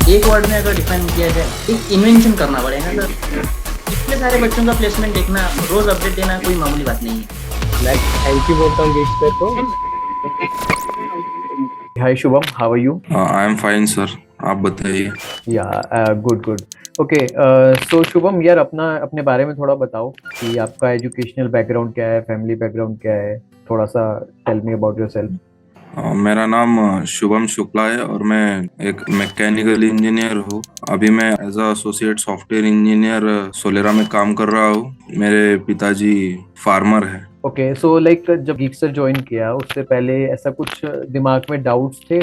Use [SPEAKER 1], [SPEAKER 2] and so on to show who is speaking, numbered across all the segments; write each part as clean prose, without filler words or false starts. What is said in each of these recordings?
[SPEAKER 1] एक वर्ड में अगर डिफाइन किया जाए, एक इन्वेंशन करना पड़ेगा सर। इतने सारे बच्चों का प्लेसमेंट देखना, रोज अपडेट देना कोई मामूली बात नहीं है।
[SPEAKER 2] लाइक थैंक यू बोलता हूँ गिग्स को। Hi Shubham, how are you?
[SPEAKER 3] I am fine sir. आप बताइए।
[SPEAKER 2] Yeah good good. Okay, so Shubham यार, अपना अपने बारे में थोड़ा बताओ कि आपका एजुकेशनल बैकग्राउंड क्या है, फैमिली बैकग्राउंड क्या है, थोड़ा सा टेल मी अबाउट योरसेल्फ।
[SPEAKER 3] मेरा नाम शुभम शुक्ला है और मैं एक मैकेनिकल इंजीनियर हूँ। अभी मैं as a associate software engineer Solera में काम कर रहा हूँ। मेरे पिताजी फार्मर है।
[SPEAKER 2] ओके, सो लाइक जब गिगस्टर ज्वाइन किया उससे पहले ऐसा कुछ दिमाग में डाउट्स थे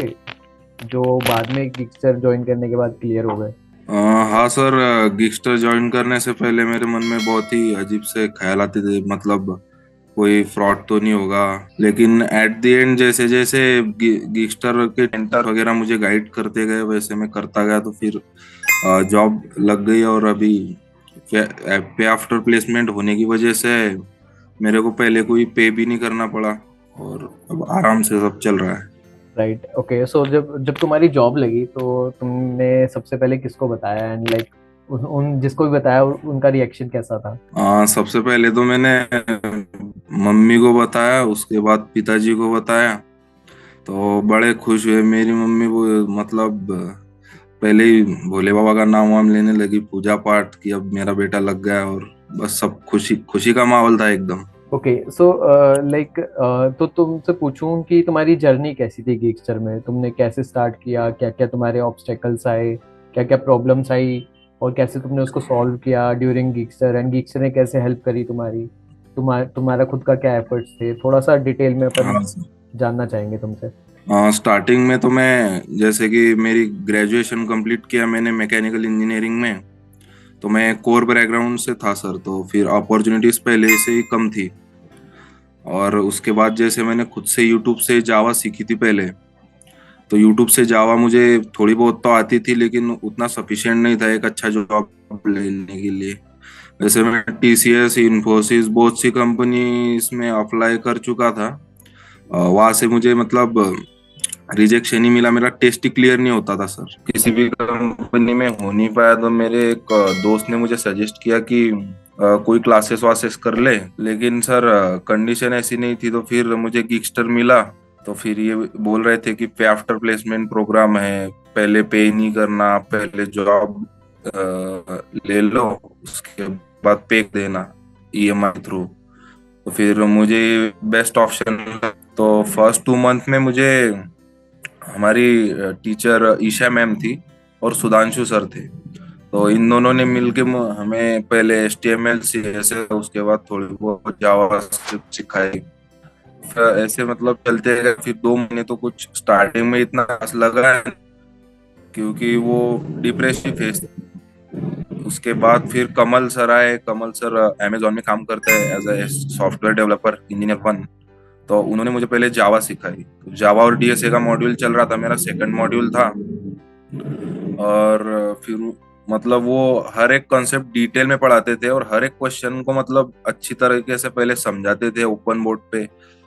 [SPEAKER 2] जो बाद में गिगस्टर ज्वाइन करने के बाद क्लियर हो गए?
[SPEAKER 3] हाँ सर, गिगस्टर ज्वाइन करने से पहले मेरे मन में बहुत ही अजीब से ख्याल आते थे, मतलब कोई फ्रॉड तो नहीं होगा। लेकिन एट द एंड जैसे जैसे गिगस्टर के मेंटर वगैरह मुझे गाइड करते गए वैसे मैं करता गया, तो फिर जॉब लग गई। और अभी पे आफ्टर प्लेसमेंट होने की वजह से मेरे को पहले कोई पे भी नहीं करना पड़ा और अब आराम से सब चल रहा है।
[SPEAKER 2] राइट, ओके, सो जब जब तुम्हारी जॉब लगी तो तुमने सबसे पहले किसको बताया, एंड लाइक उन जिसको भी बताया उनका रिएक्शन कैसा था?
[SPEAKER 3] सबसे पहले तो मैंने मम्मी को बताया, उसके बाद पिताजी को बताया। तो बड़े खुश हुए मेरी मम्मी। वो मतलब पहले ही भोले बाबा का नाम वाम लेने लगी, पूजा पाठ की, अब मेरा बेटा लग गया। और बस सब खुशी खुशी का माहौल था एकदम।
[SPEAKER 2] ओके, सो लाइक तो तुमसे पूछूं कि तुम्हारी जर्नी कैसी थी गिगस्टर में, तुमने कैसे स्टार्ट किया, क्या क्या तुम्हारे ऑब्स्टेकल्स आए, क्या क्या प्रॉब्लम्स आई, और कैसे तुमने उसको सॉल्व किया ड्यूरिंग गिगस्टर, एंड गिगस्टर ने कैसे हेल्प करी तुम्हारी, तुम्हारा खुद का क्या एफर्ट्स थे, थोड़ा सा डिटेल में अपन
[SPEAKER 3] हाँ सर।
[SPEAKER 2] जानना चाहेंगे तुमसे।
[SPEAKER 3] स्टार्टिंग में तो मैं, जैसे कि मेरी ग्रेजुएशन कंप्लीट किया मैंने मैकेनिकल इंजीनियरिंग में, तो मैं कोर बैकग्राउंड से था सर। तो फिर अपॉर्चुनिटीज पहले से ही कम थी। और उसके बाद जैसे मैंने खुद से यूट्यूब से जावा सीखी थी पहले। तो यूट्यूब से जावा मुझे थोड़ी बहुत तो आती थी, लेकिन उतना सफिशिएंट नहीं था एक अच्छा जॉब लेने के लिए। वैसे मैं टीसीएस, इन्फोसिस, बहुत सी कंपनी इसमें अप्लाई कर चुका था। वहां से मुझे मतलब रिजेक्शन ही मिला, मेरा टेस्ट ही क्लियर नहीं होता था सर। किसी भी कंपनी में हो नहीं पाया, तो मेरे एक दोस्त ने मुझे सजेस्ट किया कि कोई क्लासेस वासेस कर ले। लेकिन सर कंडीशन ऐसी नहीं थी, तो फिर मुझे गिगस्टर मिला। तो फिर ये बोल रहे थे कि पे आफ्टर प्लेसमेंट प्रोग्राम है, पहले पे नहीं करना, पहले जॉब ले लो, उसके बाद पे देना ईएमआई थ्रू। तो फिर मुझे बेस्ट ऑप्शन। तो फर्स्ट 2 मंथ में मुझे हमारी टीचर ईशा मैम थी और सुधांशु सर थे। तो इन दोनों ने मिलके हमें पहले HTML CSS, उसके बाद थोड़ी बहुत जावा स्क्रिप्ट सिखाई। फिर ऐसे मतलब चलते गए। फिर 2 महीने तो कुछ स्टार्टिंग में इतना खास लगा, क्योंकि वो डिप्रेसिव फेस। उसके बाद फिर कमल सर आए। कमल सर अमेजोन में काम करते हैं as a software developer engineer 1। तो उन्होंने मुझे पहले जावा सिखाई। तो जावा और डीएसए का मॉड्यूल चल रहा था, मेरा सेकंड मॉड्यूल था। और फिर मतलब वो हर एक कॉन्सेप्ट डिटेल में पढ़ाते थे और हर एक क्वेश्चन को मतलब अच्छी तरीके से पहले समझाते थे ओपन बोर्ड पे।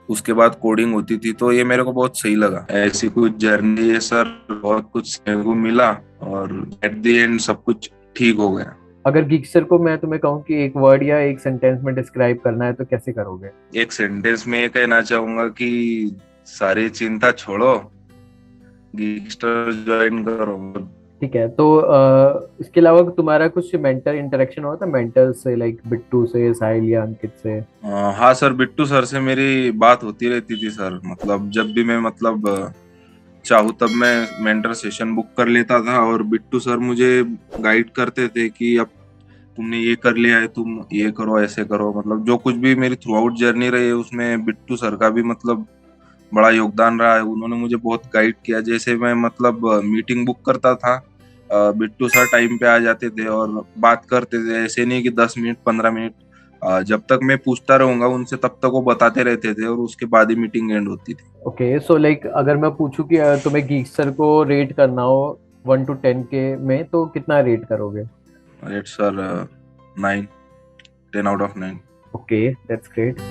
[SPEAKER 3] उसके बाद कोडिंग होती थी। तो ये मेरे को बहुत सही लगा। ऐसी कुछ जर्नी है सर, बहुत कुछ सीखने को मिला और एट द एंड सब कुछ ठीक हो गया।
[SPEAKER 2] अगर गिगस्टर को मैं तुम्हें कहूँ कि एक वर्ड या एक सेंटेंस में डिस्क्राइब करना है तो कैसे करोगे?
[SPEAKER 3] एक सेंटेंस में ये कहना चाहूंगा कि सारी चिंता छोड़ो, गिगस्टर ज्वाइन करो।
[SPEAKER 2] ठीक है, तो इसके अलावा तुम्हारा कुछ मेंटर इंटरेक्शन हुआ था मेंटर से, लाइक बिट्टू से, साहिल या अंकित से?
[SPEAKER 3] हाँ सर, बिट्टू सर से मेरी बात होती रहती थी सर। मतलब जब भी मैं मतलब चाहूँ तब मैं मेंटर सेशन बुक कर लेता था और बिट्टू सर मुझे गाइड करते थे कि अब तुमने ये कर लिया है, तुम ये करो, ऐसे करो। मतलब जो कुछ भी मेरी थ्रू आउट जर्नी रही है उसमें बिट्टू सर का भी मतलब बड़ा योगदान रहा है। उन्होंने मुझे बहुत गाइड किया। जैसे मैं मतलब मीटिंग बुक करता था, बिट्टू सर टाइम पे आ जाते थे और बात करते थे। ऐसे नहीं कि 10 मिनट 15 मिनट, जब तक मैं पूछता रहूंगा उनसे तब तक वो बताते रहते थे और उसके बाद ही मीटिंग एंड होती थी।
[SPEAKER 2] ओके, सो लाइक अगर मैं पूछूं कि तुम्हें गिगस्टर को रेट करना हो 1 to 10 के में, तो कितना रेट करोगे?
[SPEAKER 3] Rate sir 9, 10 out of 9।
[SPEAKER 2] Okay, that's great.